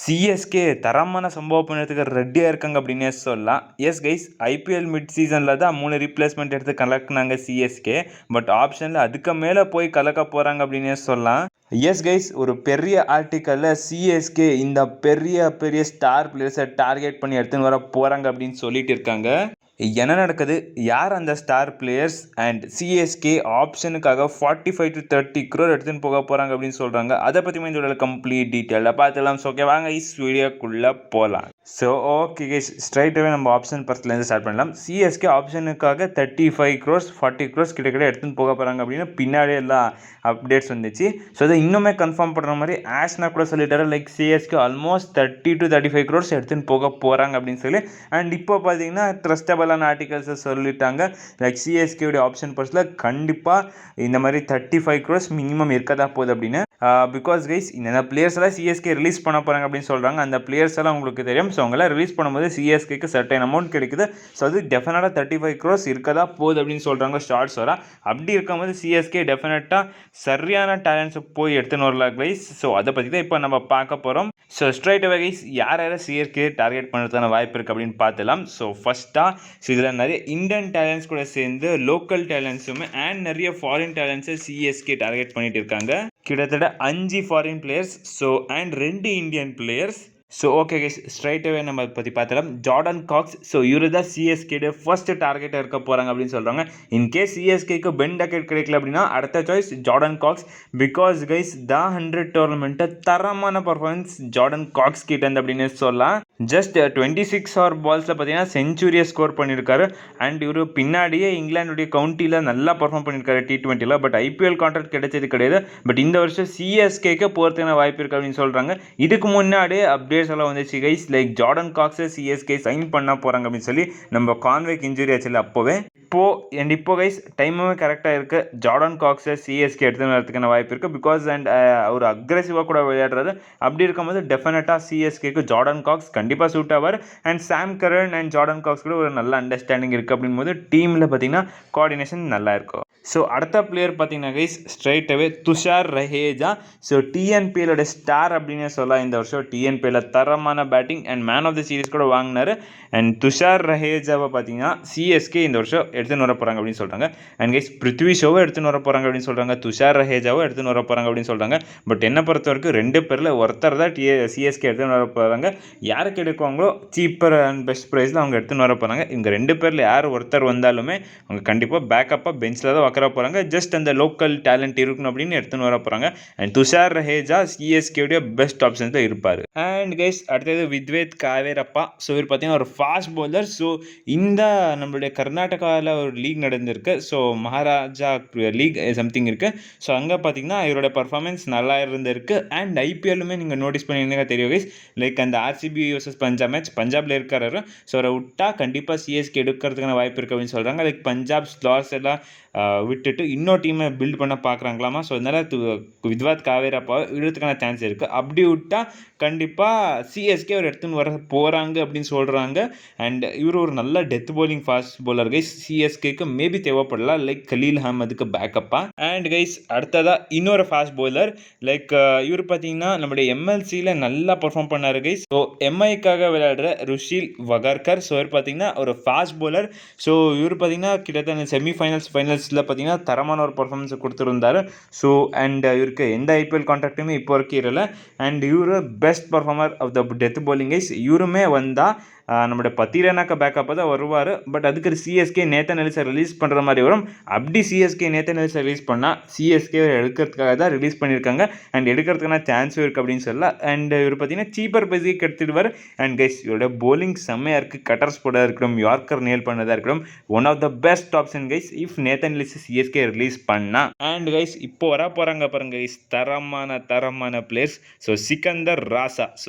CSK தரமான சம்பவம் பண்ணுறதுக்கு ரெடியாக இருக்காங்க அப்படின்னே சொல்லலாம். எஸ் கைஸ், ஐபிஎல் மிட் சீசனில் தான் 3 ரீப்ளேஸ்மெண்ட் எடுத்து கலக்குனாங்க சிஎஸ்கே. பட் ஆப்ஷனில் அதுக்கு மேலே போய் கலக்க போகிறாங்க அப்படின்னே சொல்லலாம். எஸ் கைஸ், ஒரு பெரிய ஆர்டிக்கலில் சிஎஸ்கே இந்த பெரிய பெரிய ஸ்டார் பிளேயர்ஸை டார்கெட் பண்ணி எடுத்துன்னு வர போகிறாங்க அப்படின்னு சொல்லிட்டு இருக்காங்க. என்ன நடக்குது, யார் அந்த ஸ்டார் பிளேயர்ஸ், அண்ட் சிஎஸ்கே ஆப்ஷனுக்காக 45 to 30 crore எடுத்துன்னு போக போகிறாங்க அப்படின்னு சொல்கிறாங்க. அதை பற்றி இந்த கம்ப்ளீட் டீட்டெயிலாக பார்த்துலாம். ஸோ ஓகே, வாங்க இஸ் வீடியோக்குள்ளே போகலாம். ஸோ ஓகே கைஸ், ஸ்ட்ரைட்டாகவே நம்ம ஆப்ஷன் பர்ஸ்லேருந்து ஸ்டார்ட் பண்ணலாம். சிஎஸ்கே ஆப்ஷனுக்காக 35 crores 40 crores கிட்ட எடுத்துன்னு போக போகிறாங்க அப்படின்னு பின்னாடி எல்லாம் அப்டேட்ஸ் வந்துச்சு. ஸோ அதை இன்னுமே கன்ஃபார்ம் பண்ணுற மாதிரி ஆஷ்னா கூட சொல்லிட்டாரு, like CSK almost 30 to 35 crores எடுத்துன்னு போக போகிறாங்க அப்படின்னு சொல்லி. அண்ட் இப்போ பார்த்தீங்கன்னா ட்ரஸ்டபிளான ஆர்டிகல்ஸை சொல்லிட்டாங்க, லைக் சிஎஸ்கேவுடைய ஆப்ஷன் பர்ஸில் கண்டிப்பாக இந்த மாதிரி 35 crores மினிமம் இருக்கதா போகுது அப்படின்னு. பிகாஸ் கைஸ், இந்த பிளேயர்ஸ் எல்லாம் சிஎஸ்கே ரிலீஸ் பண்ண போகிறாங்க அப்படின்னு சொல்கிறாங்க. அந்த பிளேயர்ஸ் எல்லாம் உங்களுக்கு தெரியும். ஸோ அவங்களாம் ரிலீஸ் பண்ணும்போது சிஎஸ்கேக்கு சர்டைன் அமௌண்ட் கிடைக்குது. ஸோ அது டெஃபினட்டாக 35 crores இருக்கதா போகுது அப்படின்னு சொல்கிறாங்க ஷார்ட்ஸ் வர. அப்படி இருக்கும்போது சிஎஸ்கே டெஃபினட்டாக சரியான டேலண்ட்ஸை போய் எடுத்துன்னு வரலாம் கைஸ். ஸோ அதை பற்றி தான் இப்போ நம்ம பார்க்க போகிறோம். ஸோ ஸ்ட்ரைட்டாகவே கைஸ், யார் சிஎஸ்கே டார்கெட் பண்ணுறதுக்கான வாய்ப்பு இருக்குது அப்படின்னு பார்த்துலாம். ஸோ ஃபஸ்ட்டாக இதில் நிறைய இந்தியன் டேலண்ட்ஸ் கூட சேர்ந்து லோக்கல் டேலண்ட்ஸுமே அண்ட் நிறைய ஃபாரின் டேலண்ட்ஸை சிஎஸ்கே டார்கெட் பண்ணிட்டு இருக்காங்க. கிட்டத்தட்ட 5 foreign players, so and 2 Indian players. So okay guys, ஸ்ட்ரைட்டாகவே நம்ம பற்றி பார்த்துலாம். ஜார்டன் காக்ஸ், ஸோ இவரு தான் சிஎஸ்கேட ஃபர்ஸ்ட் டார்கெட்டாக இருக்க போகிறாங்க அப்படின்னு சொல்கிறாங்க. இன்கேஸ் சிஎஸ்கேக்கு பென் டக்கெட் கிடைக்கல அப்படின்னா அடுத்த choice Jordan Cox. Because guys, the 100 டோர்னமெண்ட்டை தரமான பர்ஃபார்மன்ஸ் ஜார்டன் காக்ஸ் கிட்ட இருந்து அப்படின்னு சொல்லலாம். ஜஸ்ட் 26 ஓவர் பால்ஸில் பார்த்தீங்கன்னா செஞ்சுரியை ஸ்கோர் பண்ணியிருக்காரு. அண்ட் இவர் பின்னாடியே இங்கிலாந்துடைய கவுண்டியில் நல்லா பர்ஃபார்ம் பண்ணியிருக்காரு T20. பட் ஐபிஎல் கான்ட்ராக்ட் கிடைச்சது கிடையாது. பட் இந்த வருஷம் சிஎஸ்கேக்கு போகிறதுக்கான வாய்ப்பு இருக்குது அப்படின்னு சொல்கிறாங்க. இதுக்கு முன்னாடியே அப்டேட்ஸ் எல்லாம் வந்துச்சு கைஸ், லைக் ஜார்டன் காக்ஸை சிஎஸ்கே சைன் பண்ண போகிறாங்க அப்படின்னு சொல்லி. நம்ம கான்வேக் இன்ஜுரி ஆச்சு அப்போவே. இப்போ கைஸ் டைமுமே கரெக்டாக இருக்குது. ஜார்டன் காக்ஸை சிஎஸ்கே எடுத்துன்னு வரதுக்கான வாய்ப்பு இருக்குது. பிகாஸ் அண்ட் அவர் அக்ரெசிவாக கூட விளையாடுறாரு. அப்படி இருக்கும்போது டெஃபினட்டாக சிஎஸ்கேக்கு ஜார்டன் காக்ஸ் கண்டிப்பாக சூட் ஆவார். And Sam Curran and Jordan Cox கூட ஒரு நல்ல அண்டர்ஸ்டாண்டிங் இருக்குது அப்படின் போது டீமில் பார்த்தீங்கன்னா கோஆர்டினேஷன் நல்லா இருக்கும். ஸோ அடுத்த பிளேயர் பார்த்தீங்கன்னா கைஸ், ஸ்ட்ரைட்டாகவே துஷார் ரஹேஜா. ஸோ டிஎன்பிஎலோட ஸ்டார் அப்படின்னு சொல்லலாம். இந்த வருஷம் டிஎன்பிஎல் தரமான batting and man of the series கூட வாங்கினார். அண்ட் துஷார் ரஹேஜாவை பார்த்தீங்கன்னா சிஎஸ்கே இந்த வருஷம் எடுத்துன்னு வர போகிறாங்க அப்படின்னு சொல்கிறாங்க. அண்ட் கைஸ், பிருத்வி ஷோவை எடுத்துன்னு வர போகிறாங்க அப்படின்னு சொல்கிறாங்க. துஷார் ரஹேஜாவை எடுத்துன்னு வர போகிறாங்க அப்படின்னு சொல்கிறாங்க. பட் என்ன பொறுத்த வரைக்கும் 2 பேரில் ஒருத்தர் தான் சிஎஸ்கே எடுத்துன்னு வர போகிறாங்க. யாருக்கு எடுக்குவாங்களோ சீப்பர் அண்ட் பெஸ்ட் ப்ரைஸில் அவங்க எடுத்துன்னு வர போகிறாங்க. இவங்க 2 பேரில் யார் ஒருத்தர் வந்தாலுமே அவங்க கண்டிப்பாக பேக்கப்பாக பெஞ்சில் தான் உட்கார போகிறாங்க. ஜஸ்ட் அந்த லோக்கல் டேலண்ட் இருக்கணும் அப்படின்னு எடுத்துன்னு வர போகிறாங்க. அண்ட் துஷார் ரஹேஜா சிஎஸ்கேவுடைய பெஸ்ட் ஆப்ஷன்ஸ் தான் இருப்பார். அண்ட் கைஸ், அடுத்தது வித்வேத் காவேரப்பா. ஸோ இவர் பார்த்தீங்கன்னா ஒரு ஃபாஸ்ட் பவுலர். ஸோ இந்த நம்மளுடைய கர்நாடகாவில் ஒரு லீக் நடந்திருக்கு. ஸோ மகாராஜா லீக் சம்திங் இருக்குது. ஸோ அங்கே பார்த்தீங்கன்னா இவரோட பர்ஃபார்மன்ஸ் நல்லா இருந்திருக்கு. அண்ட் ஐபிஎல்லுமே நீங்கள் நோட்டீஸ் பண்ணியிருந்தீங்க தெரியும் கைஸ், லைக் அந்த ஆர்சிபி vs பஞ்சாப் மேட்ச் பஞ்சாபில் இருக்காரு. ஸோ அவரை விட்டா கண்டிப்பாக சிஎஸ்கே எடுக்கிறதுக்கான வாய்ப்பு இருக்குது அப்படின்னு சொல்கிறாங்க. லைக் பஞ்சாப் ஸ்லார்ஸ் எல்லாம் விட்டுட்டு இன்னொரு டீமை பில்ட் பண்ண பார்க்குறாங்களாமா. ஸோ அதனால் வித்வாத் காவேரப்பாவை விடுறதுக்கான சான்ஸ் இருக்குது. அப்படி விட்டால் கண்டிப்பாக சிஎஸ்கே ஒரு எடுத்துன்னு வர போகிறாங்க அப்படின்னு சொல்கிறாங்க. அண்ட் இவர் ஒரு நல்ல death bowling fast bowler guys. சிஎஸ்கேக்கு மேபி தேவைப்படலாம், லைக் கலீல் அஹ்மதுக்கு பேக்கப்பாக. அண்ட் கைஸ், அடுத்ததாக இன்னொரு ஃபாஸ்ட் பவுலர், லைக் இவர் பார்த்தீங்கன்னா நம்மளுடைய எம்எல்சியில் நல்லா பர்ஃபார்ம் பண்ணார் கைஸ். ஸோ எம்ஐக்காக விளையாடுற ருஷில் வகர்கர். ஸோ இவர் பார்த்தீங்கன்னா ஒரு ஃபாஸ்ட் பவுலர். ஸோ இவர் பார்த்தீங்கன்னா கிட்டத்தட்ட செமிஃபைனல்ஸில் பார்த்தீங்கன்னா தரமான ஒரு பர்ஃபார்மன்ஸ் கொடுத்துருந்தார். ஸோ அண்ட் இவருக்கு எந்த ஐபிஎல் கான்ட்ராக்ட்டுமே இப்போ வரைக்கும் இல்லை. அண்ட் இவரு best performer of the death bowling guys. இவருமே வந்தால் நம்மளுடைய பத்திரனாக்க பேக்கப்பாக தான் வருவார். பட் அதுக்கு சிஎஸ்கே நேத்தன் எலிஸை ரிலீஸ் பண்ணுற மாதிரி வரும். அப்படி சிஎஸ்கே நேத்தன் எலிஸை ரிலீஸ் பண்ணால் சிஎஸ்கே எடுக்கிறதுக்காக தான் ரிலீஸ் பண்ணியிருக்காங்க. அண்ட் எடுக்கிறதுக்கான சான்ஸும் இருக்குது அப்படின்னு சொல்லலாம். அண்ட் இவர் பார்த்தீங்கன்னா சீப்பர் பைஸுக்கு எடுத்துடுவார். அண்ட் கைஸ், இவரோட போலிங் செம்மையாக இருக்குது. கட்டர்ஸ் போட இருக்கட்டும், யார்க்கர் நேல் பண்ணதாக இருக்கட்டும், one of the best option guys if Nathan Ellis CSK release பண்ணால். அண்ட் கைஸ், இப்போ வர போகிறாங்க பாருங்க கைஸ், தரமான players. So Sikandar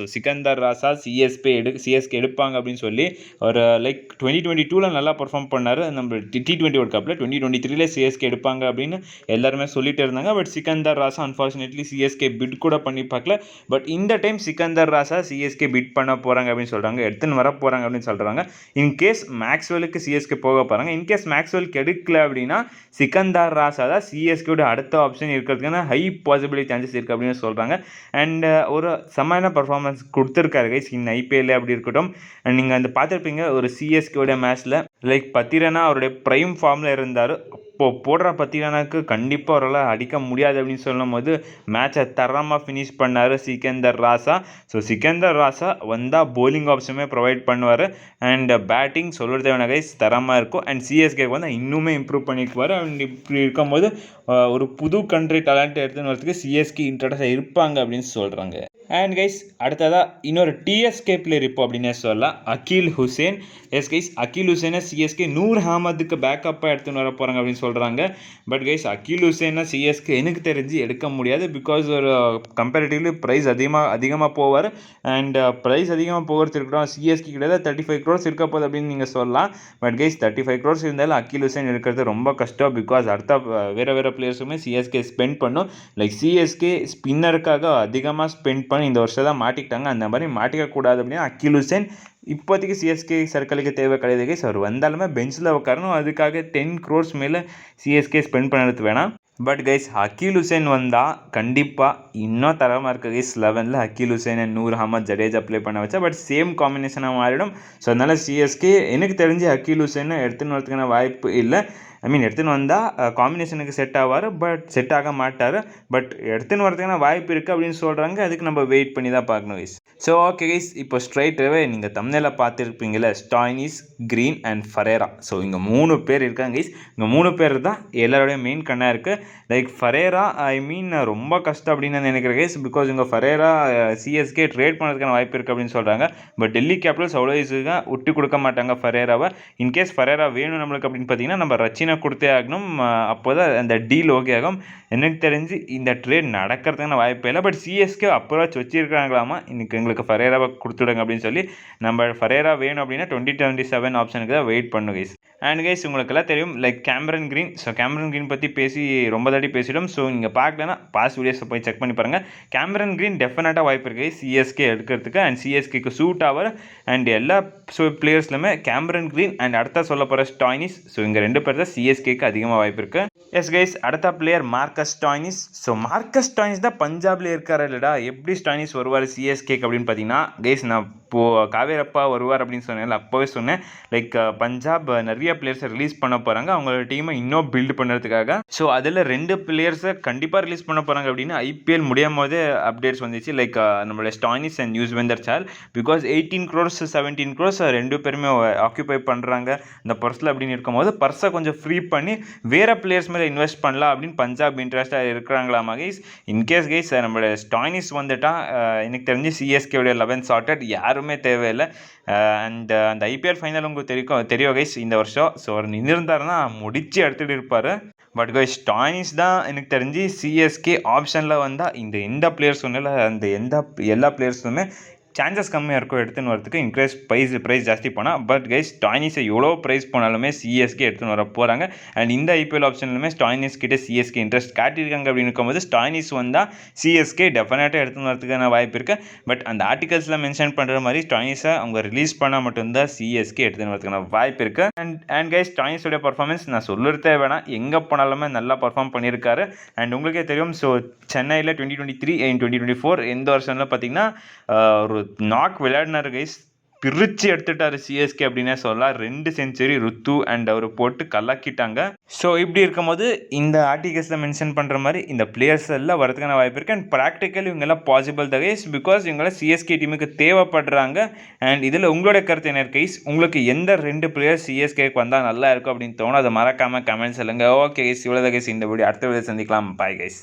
Raza CSK எடுப்பாங்க அப்படின்னு அப்படின்னு சொல்லி ஒரு லைக் 2022 நல்லா பர்ஃபார்ம் பண்ணார். நம்ம T20 வேர்ல்ட் கப்பில் 2023 சிஎஸ்கே எடுப்பாங்க அப்படின்னு எல்லாருமே சொல்லிட்டு இருந்தாங்க. But Sikandar Raza unfortunately CSK bid கூட பண்ணி பார்க்கல. பட் இந்த time Sikandar Raza CSK bid பண்ண போகிறாங்க அப்படின்னு சொல்கிறாங்க, எடுத்துன்னு வர போகிறாங்க அப்படின்னு சொல்கிறாங்க. இன்கேஸ் மேக்ஸ்வெலுக்கு சிஎஸ்கே போக போகிறாங்க. இன்கேஸ் மேக்ஸ்வெலுக்கு எடுக்கல அப்படின்னா சிக்கந்தர் ராசா தான் சிஎஸ்கேயோட அடுத்த ஆப்ஷன் இருக்கிறதுக்கான ஹை பாசிபிலிட்டி சான்சஸ் இருக்குது அப்படின்னு சொல்கிறாங்க. அண்ட் ஒரு செம்மையான பர்ஃபார்மன்ஸ் கொடுத்துருக்காரு கைஸ் இன் ஐபிஎல் அப்படி இருக்கட்டும். அண்ட் நீங்கள் அந்த பார்த்துருப்பீங்க ஒரு சிஎஸ்கேயோட மேட்ச்சில் லைக் பத்திரனா அவருடைய ப்ரைம் ஃபார்மில் இருந்தார். இப்போது போடுற பத்திரனாக்கு கண்டிப்பாக அவரால் அடிக்க முடியாது அப்படின்னு சொல்லும் போது மேட்சை தரமாக ஃபினிஷ் பண்ணார் சிக்கந்தர் ராசா. ஸோ சிக்கந்தர் ராசா வந்தால் போலிங் ஆப்ஷனுமே ப்ரொவைட் பண்ணுவார். அண்ட் பேட்டிங் சொல்கிறது தேவையான கைஸ் தரமாக இருக்கும். அண்ட் சிஎஸ்கேக்கு வந்து இன்னுமே இம்ப்ரூவ் பண்ணிக்குவார். அண்ட் இப்படி இருக்கும்போது ஒரு புது கண்ட்ரி டேலண்ட் எடுத்துன்னு வரதுக்கு சிஎஸ்கே இன்ட்ரெஸ்டாக இருப்பாங்க அப்படின்னு சொல்கிறாங்க. அண்ட் கைஸ் அடுத்ததாக இன்னொரு டிஎஸ்கே பிளேயர் இப்போ அப்படின்னே சொல்லலாம், அகில் ஹுசேன். எஸ் கைஸ், அகில் ஹுசேனை சிஎஸ்கே நூர் அகமதுக்கு பேக்கப்பாக எடுத்துன்னு வர போகிறாங்க அப்படின்னு சொல்கிறாங்க. பட் கைஸ் அகில் ஹுசேனை சிஎஸ்கே எனக்கு தெரிஞ்சு எடுக்க முடியாது. பிகாஸ் ஒரு கம்பேரிட்டிவ்லி ப்ரைஸ் அதிகமாக போவார். அண்ட் ப்ரைஸ் அதிகமாக போகிறது இருக்கட்டும், சிஎஸ்கே கிட்ட 35 crores இருக்க போகுது அப்படின்னு நீங்கள் சொல்லலாம். பட் கைஸ் 35 crores இருந்தாலும் அகில் ஹுசேன் எடுக்கிறது ரொம்ப கஷ்டம். பிகாஸ் அடுத்த வேறு பிளேயர்ஸுமே சிஎஸ்கே ஸ்பெண்ட் பண்ணும். லைக் சிஎஸ்கே ஸ்பின்னருக்காக அதிகமாக ஸ்பெண்ட் பண்ணி இந்த வருஷம் தான் மாட்டிக்கிட்டாங்க. அந்த மாதிரி மாட்டிக்கக்கூடாது அப்படின்னா அகில் ஹுசேன் இப்போதைக்கு சிஎஸ்கே சர்க்கிளுக்கு தேவை கிடையாது கைஸ். அவர் வந்தாலுமே பெஞ்சில் உட்காரணும். அதுக்காக 10 crores மேலே சிஎஸ்கே ஸ்பெண்ட் பண்ணுறது வேணாம். பட் கைஸ் அகில் ஹுசேன் வந்தால் கண்டிப்பாக இன்னும் தரமாக இருக்குது கைஸ். 11ல் Akeal Hosein and Noor Ahmad Jadeja play பண்ண வச்சா பட் சேம் காம்பினேஷனாக மாறிடும். ஸோ அதனால் சிஎஸ்கே எனக்கு தெரிஞ்சு அகில் ஹுசேனை எடுத்துன்னு வரதுக்கான வாய்ப்பு இல்லை. எடுத்துன்னு வந்தால் காம்பினேஷனுக்கு செட் ஆவார், பட் செட் ஆக மாட்டார். பட் எடுத்துன்னு வரதுக்கான வாய்ப்பு இருக்குது அப்படின்னு சொல்கிறாங்க. அதுக்கு நம்ம வெயிட் பண்ணி தான் பார்க்கணும் கைஸ். ஸோ ஓகே கைஸ், இப்போ ஸ்ட்ரைட்டாகவே நீங்கள் தம்ப்நெயில்ல பார்த்துருப்பீங்களே, ஸ்டாய்னிஸ், கிரீன் அண்ட் ஃபரேரா. ஸோ இங்கே 3 பேர் இருக்காங்க கைஸ். இங்கே 3 பேர் தான் எல்லாரோடைய மெயின் கண்ணாக இருக்குது. லைக் ஃபரேரா ரொம்ப கஷ்டம் அப்படின்னு நான் நினைக்கிறேன் கைஸ். பிகாஸ் இங்கே ஃபரேரா சிஎஸ்கே ட்ரேட் பண்ணுறதுக்கான வாய்ப்பு இருக்குது அப்படின்னு சொல்கிறாங்க. பட் டெல்லி கேபிட்டல்ஸ் அவ்வளோ ஈஸியாக விட்டு கொடுக்க மாட்டாங்க ஃபரேராவை. இன்கேஸ் ஃபரேரா வேணும் நம்மளுக்கு அப்படின்னு பார்த்தீங்கன்னா நம்ம ரச்சினை கொடுத்தே ஆகணும். அப்போ தான் அந்த டீல் ஓகே ஆகும். எனக்கு தெரிஞ்சு இந்த ட்ரேட் நடக்கிறதுக்கான வாய்ப்பே இல்லை. பட் சிஎஸ்கே அப்ரோச் வச்சிருக்காங்களாமா, இன்னைக்கு எங்களுக்கு ஃபரேராவை கொடுத்துடுங்க அப்படின்னு சொல்லி. நம்ம ஃபரேரா வேணும் அப்படின்னா 2027 ஆப்ஷனுக்கு தான் வெயிட் பண்ணும் கைஸ். அண்ட் கைஸ் உங்களுக்கெல்லாம் தெரியும் like Cameron green. So Cameron green பற்றி ரொம்ப தாட்டி பேசிடும். ஸோ இங்கே பார்க்கலன்னா பாஸ் வீடியோஸை போய் செக் பண்ணி பாருங்கள். கேமரன் கிரீன் டெஃபினட்டாக வாய்ப்பு இருக்குது சிஎஸ்கே எடுக்கிறதுக்கு. அண்ட் சிஎஸ்கேக்கு சூட் ஆவர். அண்ட் எல்லா பிளேயர்ஸ்லுமே கேமரன் கிரீன் அண்ட் அடுத்த சொல்ல போகிற ஸ்டாய்னிஸ். ஸோ இங்கே 2 பேர் தான் சிஎஸ்கேக்கு அதிகமாக வாய்ப்பு இருக்குது. எஸ் கைஸ், அடுத்த player Marcus Stoinis. So Marcus Stoinis தான் பஞ்சாப்லேயே இருக்காரு இல்லைடா. எப்படி ஸ்டாய்னிஸ் வருவார் சிஎஸ்கேக்கு அப்படின்னு பார்த்தீங்கன்னா கைஸ், நான் இப்போது காவேரப்பா வருவார் அப்படின்னு சொன்னேன், அப்போவே சொன்னேன். லைக் பஞ்சாப் நிறைய பிளேயர்ஸை ரிலீஸ் பண்ண போகிறாங்க அவங்களோட டீமை இன்னும் பில்டு பண்ணுறதுக்காக. ஸோ அதில் 2 பிளேயர்ஸை கண்டிப்பாக ரிலீஸ் பண்ண போகிறாங்க அப்படின்னு ஐபிஎல் முடியும் போதே அப்டேட்ஸ் வந்துச்சு. லைக் நம்மளோட ஸ்டாய்னிஸ் அண்ட் யூஸ்வேந்தர் சால். பிகாஸ் 18 crores 17 crores 2 பேருமே ஆக்குபை பண்ணுறாங்க இந்த பர்ஸில் அப்படின்னு இருக்கும்போது பர்ஸை கொஞ்சம் ஃப்ரீ பண்ணி வேறு பிளேயர்ஸ் மேலே இன்வெஸ்ட் பண்ணலாம் அப்படின்னு பஞ்சாப் இன்ட்ரெஸ்ட்டாக இருக்கிறாங்களாமா கைஸ். இன்கேஸ் கைஸ் நம்மளோட ஸ்டாய்னிஸ் வந்துட்டால் எனக்கு தெரிஞ்சு சிஎஸ்கேவுடைய 11 சார்ட்டட் யாருமே தேவையில்லை. அண்ட் அந்த ஐபிஎல் ஃபைனல் உங்களுக்கு தெரியும் கைஸ் இந்த வருஷம். ஸோ அவர் நின்றுந்தாருன்னா முடிச்சு எடுத்துகிட்டு இருப்பார். பட் கைஸ் ஸ்டாய்னிஸ் தான் எனக்கு தெரிஞ்சு சிஎஸ்கே ஆப்ஷனில் வந்தால் இந்த எந்த பிளேயர்ஸ் ஒன்றும் அந்த எல்லா பிளேயர்ஸுமே சான்சஸ் கம்மியாக இருக்கும் எடுத்துன்னு வரதுக்கு. இன்க்ரீஸ் ப்ரைஸ் ஜாஸ்தி போனால். பட் கைஸ் ஸ்டாய்னிஸை எவ்வளோ ப்ரைஸ் போனாலுமே சிஎஸ்கே எடுத்துன்னு வர போகிறாங்க. அண்ட் இந்த ஐபிஎல் ஆப்ஷன்லுமே ஸ்டாய்னிஸ் கிட்டே சிஎஸ்கே இன்ட்ரெஸ்ட் காட்டியிருக்காங்க அப்படின்னு இருக்கும்போது ஸ்டாய்னிஸ் வந்தால் சிஎஸ்கே டெஃபினட்டாக எடுத்துன்னு வரதுக்கான வாய்ப்பு இருக்குது. பட் அந்த ஆர்டிகல்ஸில் மென்ஷன் பண்ணுற மாதிரி ஸ்டாய்னிஸை அவங்க ரிலீஸ் பண்ணால் மட்டும்தான் சிஎஸ்கே எடுத்துன்னு வரதுக்கான வாய்ப்பு இருக்குது. அண்ட் கைஸ் ஸ்டாய்னிஸோடைய பர்ஃபார்மன்ஸ் நான் சொல்லுறதே வேணாம், எங்கே போனாலுமே நல்லா பர்ஃபார்ம் பண்ணியிருக்காரு. அண்ட் உங்களுக்கே தெரியும் ஸோ சென்னையில் 2023 and 2024 எந்த வருஷம்ல பார்த்தீங்கன்னா ஒரு நாக் விளையாடினார் கைஸ், பிரித்து எடுத்துட்டார் சிஎஸ்கே அப்படின்னே சொல்லலாம். 2 செஞ்சுரி ருத்து அண்ட் அவர் போட்டு கலக்கிட்டாங்க. ஸோ இப்படி இருக்கும்போது இந்த ஆர்டிகல்ஸில் மென்ஷன் பண்ணுற மாதிரி இந்த பிளேயர்ஸ் எல்லாம் வரதுக்கான வாய்ப்பு இருக்குது. அண்ட் ப்ராக்டிக்கலி இவங்கெல்லாம் பாசிபிள் தான் கைஸ். பிகாஸ் இவங்களாம் சிஎஸ்கே டீமுக்கு தேவைப்படுறாங்க. அண்ட் இதில் உங்களோட கருத்து என்ன கைஸ்? உங்களுக்கு எந்த 2 பிளேயர்ஸ் சிஎஸ்கேக்கு வந்தால் நல்லா இருக்கும் அப்படின்னு தோணும், அதை மறக்காமல் கமெண்ட்ஸ் சொல்லுங்கள். ஓகே கைஸ், இவ்வளோ கைஸ் இந்த வீடியோ. அடுத்த வீடியோ சந்திக்கலாம். Bye guys.